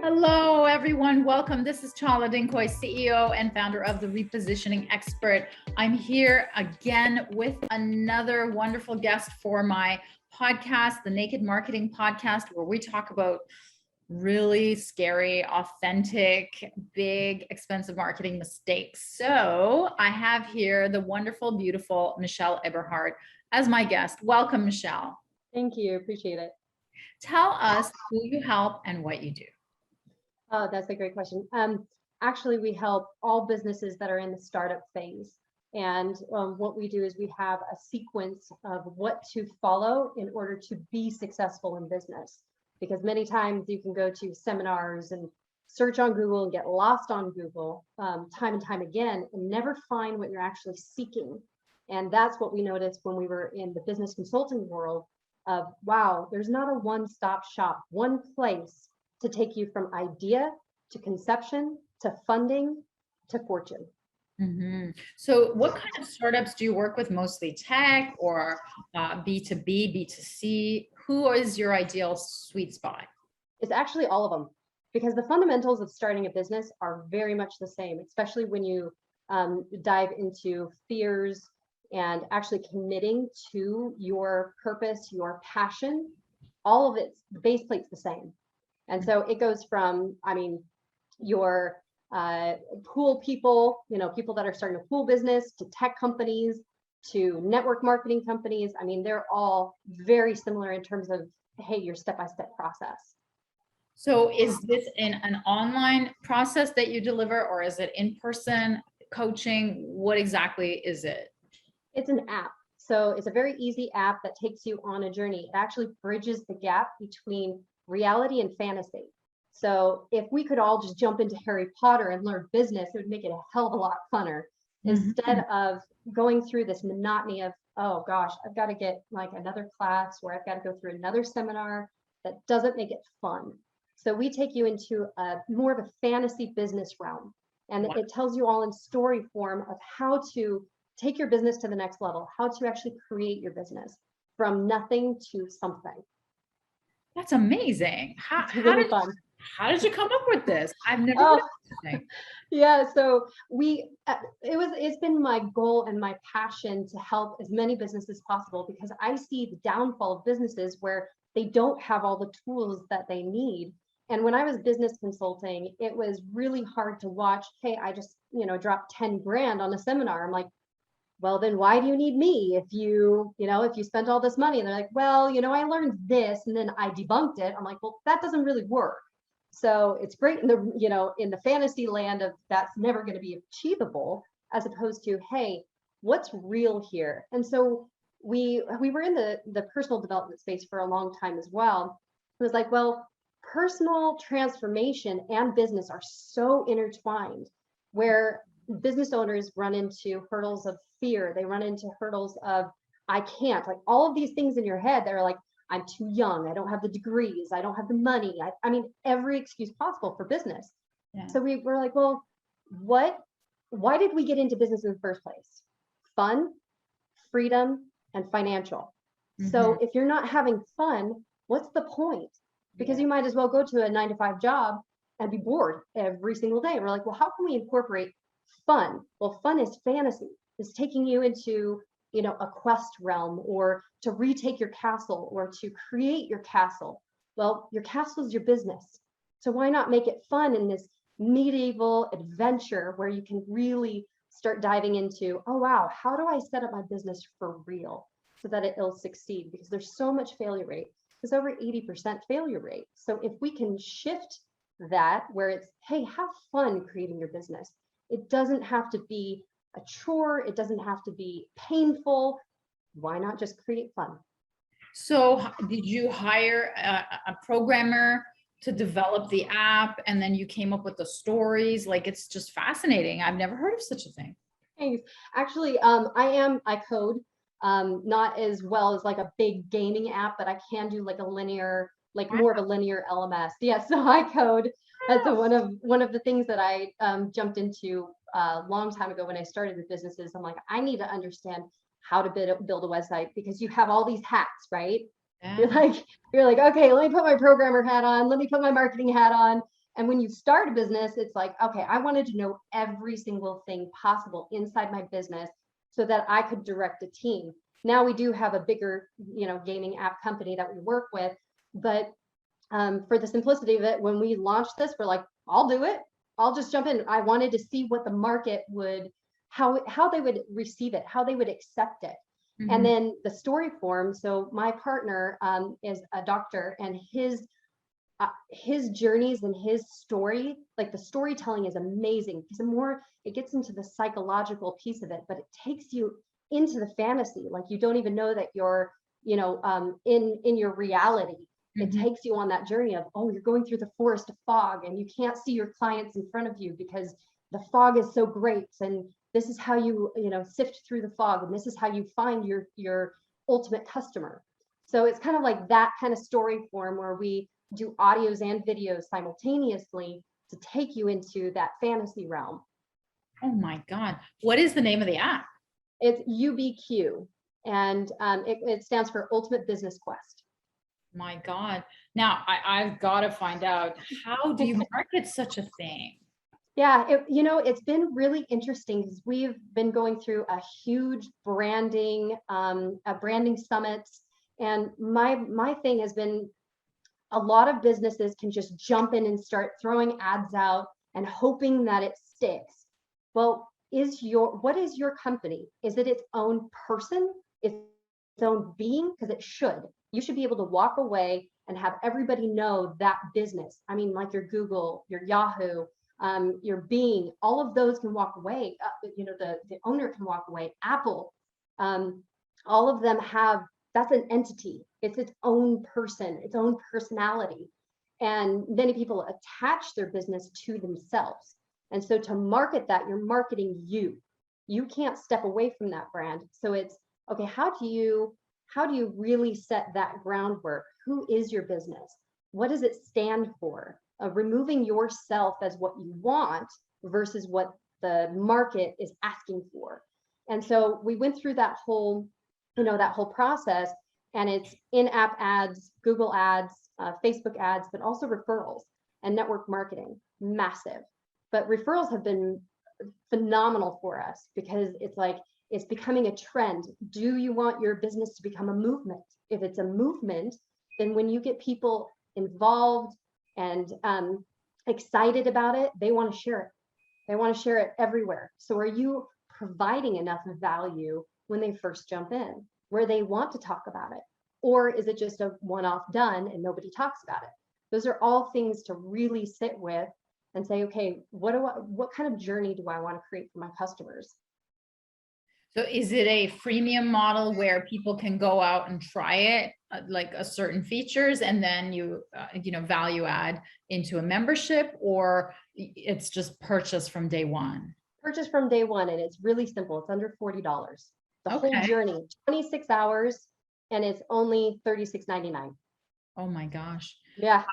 Hello, everyone. Welcome. This is Chala, Dincoy, CEO and founder of The Repositioning Expert. I'm here again with another wonderful guest for my podcast, the Naked Marketing Podcast, where we talk about really scary, authentic, big, expensive marketing mistakes. So I have here the wonderful, beautiful Michelle Eberhard as my guest. Welcome, Michelle. Thank you. Appreciate it. Tell us who you help and what you do. Oh, that's a great question. Actually, we help all businesses that are in the startup phase. And what we do is we have a sequence of what to follow in order to be successful in business. Because many times you can go to seminars and search on Google and get lost on Google time and time again and never find what you're actually seeking. And that's what we noticed when we were in the business consulting world of, wow, there's not a one-stop shop, one place to take you from idea to conception, to funding, to fortune. Mm-hmm. So what kind of startups do you work with? Mostly tech or B2B, B2C? Who is your ideal sweet spot? It's actually all of them, because the fundamentals of starting a business are very much the same, especially when you dive into fears and actually committing to your purpose, your passion. All of it, the base plate's the same. And so it goes from, your pool people, people that are starting a pool business, to tech companies, to network marketing companies. They're all very similar in terms of, hey, your step-by-step process. So is this in an online process that you deliver, or is it in-person coaching? What exactly is it? It's an app. So it's a very easy app that takes you on a journey. It actually bridges the gap between reality and fantasy. So if we could all just jump into Harry Potter and learn business, it would make it a hell of a lot funner. Instead of going through this monotony of, oh gosh, I've got to get like another class or I've got to go through another seminar, that doesn't make it fun. So we take you into a more of a fantasy business realm, and it tells you all in story form of how to take your business to the next level, how to actually create your business from nothing to something. That's amazing. How did you come up with this? I've never heard of this thing. Yeah, so it's been my goal and my passion to help as many businesses as possible, because I see the downfall of businesses where they don't have all the tools that they need. And when I was business consulting, it was really hard to watch, hey, I just, dropped 10 grand on a seminar. I'm like, well, then why do you need me if you spent all this money? And they're like, well, I learned this and then I debunked it. I'm like, well, that doesn't really work. So it's great in the fantasy land of that's never going to be achievable, as opposed to, hey, what's real here? And so we were in the personal development space for a long time as well. It was like, well, personal transformation and business are so intertwined, where business owners run into hurdles of fear. They run into hurdles of, I can't, like all of these things in your head that are like, I'm too young, I don't have the degrees, I don't have the money. Every excuse possible for business. Yeah. So we were like, well, why did we get into business in the first place? Fun, freedom, and financial. So if you're not having fun, what's the point? Because you might as well go to a 9-to-5 job and be bored every single day. And we're like, well, how can we incorporate fun? Well, fun is fantasy. It's taking you into, a quest realm, or to retake your castle, or to create your castle. Well, your castle is your business. So why not make it fun in this medieval adventure where you can really start diving into, oh, wow, how do I set up my business for real so that it'll succeed? Because there's so much failure rate. There's over 80% failure rate. So if we can shift that, where it's, hey, have fun creating your business. It doesn't have to be a chore. It doesn't have to be painful. Why not just create fun? So did you hire a programmer to develop the app, and then you came up with the stories? Like, it's just fascinating. I've never heard of such a thing. Thanks. Actually, I code, not as well as like a big gaming app, but I can do like a linear, more of a linear LMS. Yeah, so I code. That's one of the things that I jumped into a long time ago when I started with businesses. I'm like, I need to understand how to build a website, because you have all these hats, right? Yeah. You're like, okay, let me put my programmer hat on. Let me put my marketing hat on. And when you start a business, it's like, okay, I wanted to know every single thing possible inside my business so that I could direct a team. Now we do have a bigger, gaming app company that we work with, but for the simplicity of it, when we launched this, we're like, I'll do it. I'll just jump in. I wanted to see what the market would, how they would receive it, how they would accept it. And then the story form. So my partner is a doctor, and his journeys and his story, like the storytelling is amazing because it gets into the psychological piece of it, but it takes you into the fantasy. Like you don't even know that you're, in your reality. It takes you on that journey of, oh, you're going through the forest of fog and you can't see your clients in front of you because the fog is so great. And this is how you, sift through the fog. And this is how you find your ultimate customer. So it's kind of like that kind of story form where we do audios and videos simultaneously to take you into that fantasy realm. Oh my God. What is the name of the app? It's UBQ, and it stands for Ultimate Business Quest. My God. Now I've got to find out, how do you market such a thing? Yeah, it's been really interesting because we've been going through a huge branding summit. And my thing has been, a lot of businesses can just jump in and start throwing ads out and hoping that it sticks. Well, what is your company? Is it its own person? Its own being? Because it should. You should be able to walk away and have everybody know that business. I mean, like your Google, your Yahoo, your Bing, all of those can walk away. The owner can walk away. Apple, all of them that's an entity. It's its own person, its own personality. And many people attach their business to themselves. And so to market that, you're marketing you. You can't step away from that brand. So it's, okay, how do you really set that groundwork? Who is your business? What does it stand for? Removing yourself as what you want versus what the market is asking for. And so we went through that whole process, and it's in-app ads, Google ads, Facebook ads, but also referrals and network marketing, massive. But referrals have been phenomenal for us because it's becoming a trend. Do you want your business to become a movement? If it's a movement, then when you get people involved and excited about it, they want to share it. They want to share it everywhere. So are you providing enough value when they first jump in, where they want to talk about it? Or is it just a one-off done and nobody talks about it? Those are all things to really sit with and say, okay, what kind of journey do I want to create for my customers? So is it a freemium model where people can go out and try it, like a certain features, and then you value add into a membership, or it's just purchase from day one? Purchase from day one, and it's really simple. It's under $40. The whole journey, 26 hours, and it's only $36.99. Oh my gosh. Yeah.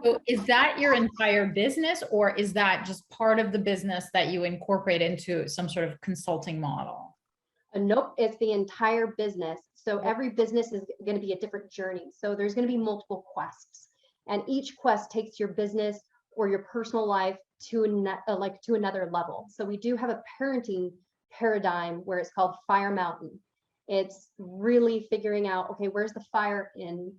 So is that your entire business, or is that just part of the business that you incorporate into some sort of consulting model? Nope, it's the entire business. So every business is going to be a different journey. So there's going to be multiple quests, and each quest takes your business or your personal life to another level. So we do have a parenting paradigm where it's called Fire Mountain. It's really figuring out, okay, where's the fire in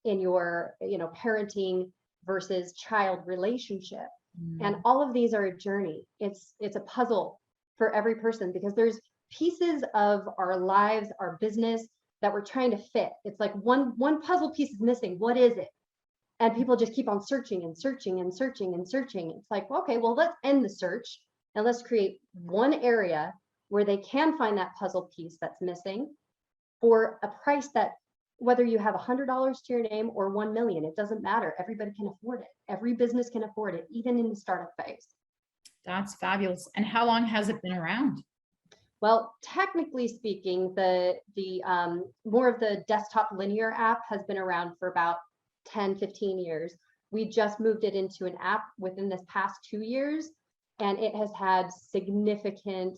your parenting versus child relationship. And all of these are a journey. It's a puzzle for every person, because there's pieces of our lives, our business, that we're trying to fit. It's like one puzzle piece is missing. What is it? And people just keep on searching and searching and searching and searching. It's like, okay, well, let's end the search and let's create one area where they can find that puzzle piece that's missing for a price that, whether you have $100 to your name or 1 million, it doesn't matter. Everybody can afford it. Every business can afford it, even in the startup phase. That's fabulous. And how long has it been around? Well, technically speaking, the more of the desktop linear app has been around for about 10, 15 years. We just moved it into an app within this past 2 years, and it has had significant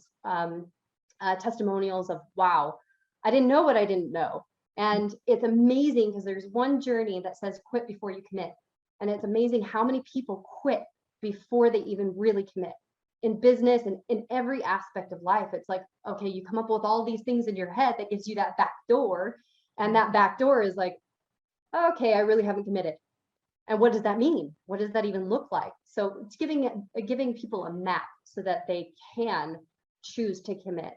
testimonials of, wow, I didn't know what I didn't know. And it's amazing because there's one journey that says quit before you commit. And it's amazing how many people quit before they even really commit. In business and in every aspect of life, it's like, okay, you come up with all these things in your head that gives you that back door. And that back door is like, okay, I really haven't committed. And what does that mean? What does that even look like? So it's giving people a map so that they can choose to commit.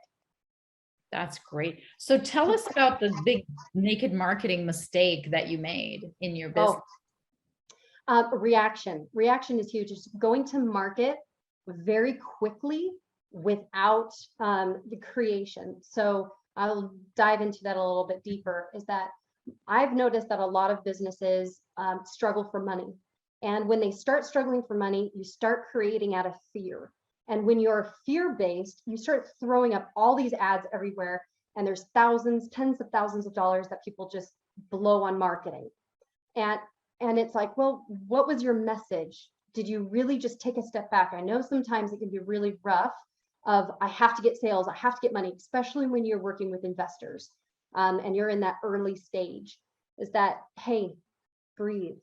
That's great. So tell us about the big naked marketing mistake that you made in your business. Reaction. Reaction is huge. It's going to market very quickly without the creation. So I'll dive into that a little bit deeper, is that I've noticed that a lot of businesses struggle for money. And when they start struggling for money, you start creating out of fear. And when you're fear-based, you start throwing up all these ads everywhere. And there's thousands, tens of thousands of dollars that people just blow on marketing. And it's like, well, what was your message? Did you really just take a step back? I know sometimes it can be really rough of, I have to get sales, I have to get money, especially when you're working with investors and you're in that early stage, is that, hey, breathe,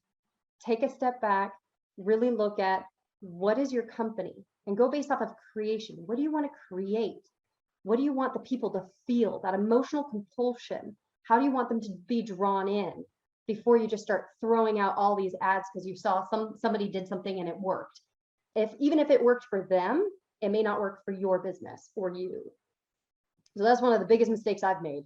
take a step back, really look at what is your company and go based off of creation. What do you want to create? What do you want the people to feel? That emotional compulsion. How do you want them to be drawn in before you just start throwing out all these ads because you saw somebody did something and it worked? Even if it worked for them, it may not work for your business or you. So that's one of the biggest mistakes I've made.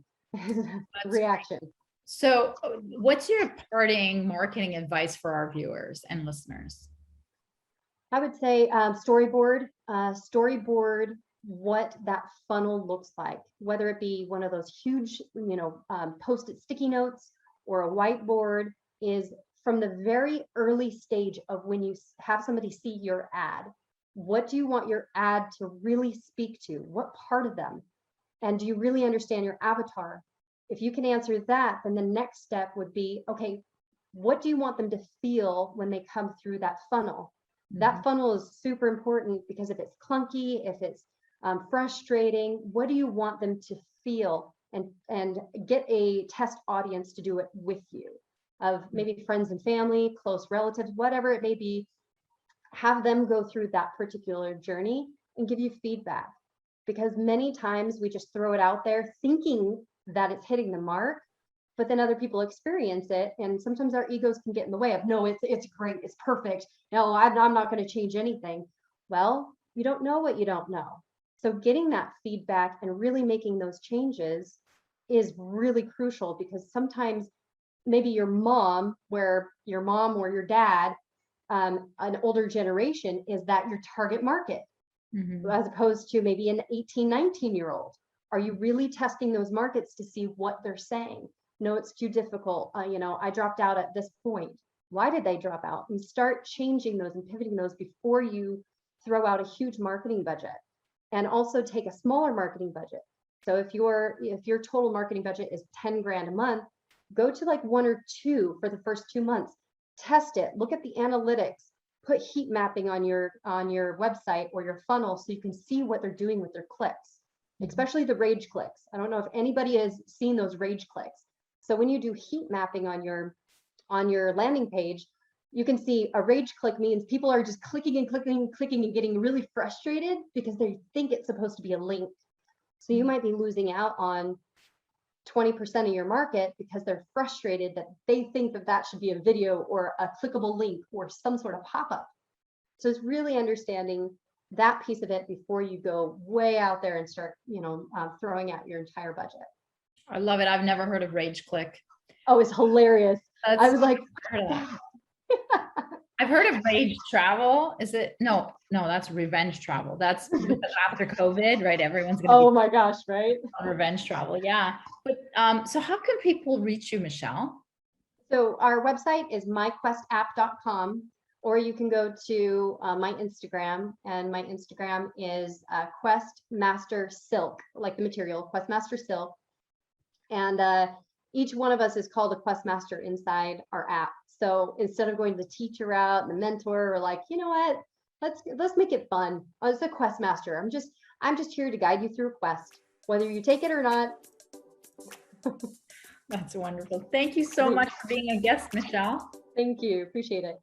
Reaction. So what's your parting marketing advice for our viewers and listeners? I would say storyboard what that funnel looks like, whether it be one of those huge, post-it sticky notes or a whiteboard, is from the very early stage of when you have somebody see your ad. What do you want your ad to really speak to? What part of them? And do you really understand your avatar? If you can answer that, then the next step would be, okay, what do you want them to feel when they come through that funnel? That funnel is super important, because if it's clunky, if it's frustrating, what do you want them to feel? And get a test audience to do it with you, of maybe friends and family, close relatives, whatever it may be. Have them go through that particular journey and give you feedback, because many times we just throw it out there thinking that it's hitting the mark, but then other people experience it, and sometimes our egos can get in the way of, no, it's great, it's perfect, no, I'm not going to change anything. Well, you don't know what you don't know. So getting that feedback and really making those changes is really crucial, because sometimes maybe your mom or your dad, an older generation, is that your target market, as opposed to maybe an 18, 19-year-old. Are you really testing those markets to see what they're saying? No, it's too difficult. I dropped out at this point. Why did they drop out? And start changing those and pivoting those before you throw out a huge marketing budget. And also take a smaller marketing budget. So if your total marketing budget is 10 grand a month, go to like 1 or 2 for the first 2 months. Test it. Look at the analytics. Put heat mapping on your website or your funnel so you can see what they're doing with their clicks, especially the rage clicks. I don't know if anybody has seen those rage clicks. So when you do heat mapping on your landing page, you can see a rage click means people are just clicking and clicking and clicking and getting really frustrated because they think it's supposed to be a link. So you might be losing out on 20% of your market because they're frustrated that they think that should be a video or a clickable link or some sort of pop-up. So it's really understanding that piece of it before you go way out there and start, throwing out your entire budget. I love it. I've never heard of rage click. Oh, it's hilarious. I was like, I've heard of rage travel. Is it? No, that's revenge travel. That's after COVID, right? Everyone's going to oh my gosh, right? On revenge travel. Yeah. But so how can people reach you, Michelle? So our website is myquestapp.com, or you can go to my Instagram, and my Instagram is Questmaster Silk, like the material, Questmaster Silk. And each one of us is called a Questmaster inside our app. So instead of going the teacher route and the mentor, we're like, you know what? Let's make it fun. As a Questmaster, I'm just here to guide you through a quest, whether you take it or not. That's wonderful. Thank you so much for being a guest, Michelle. Thank you. Appreciate it.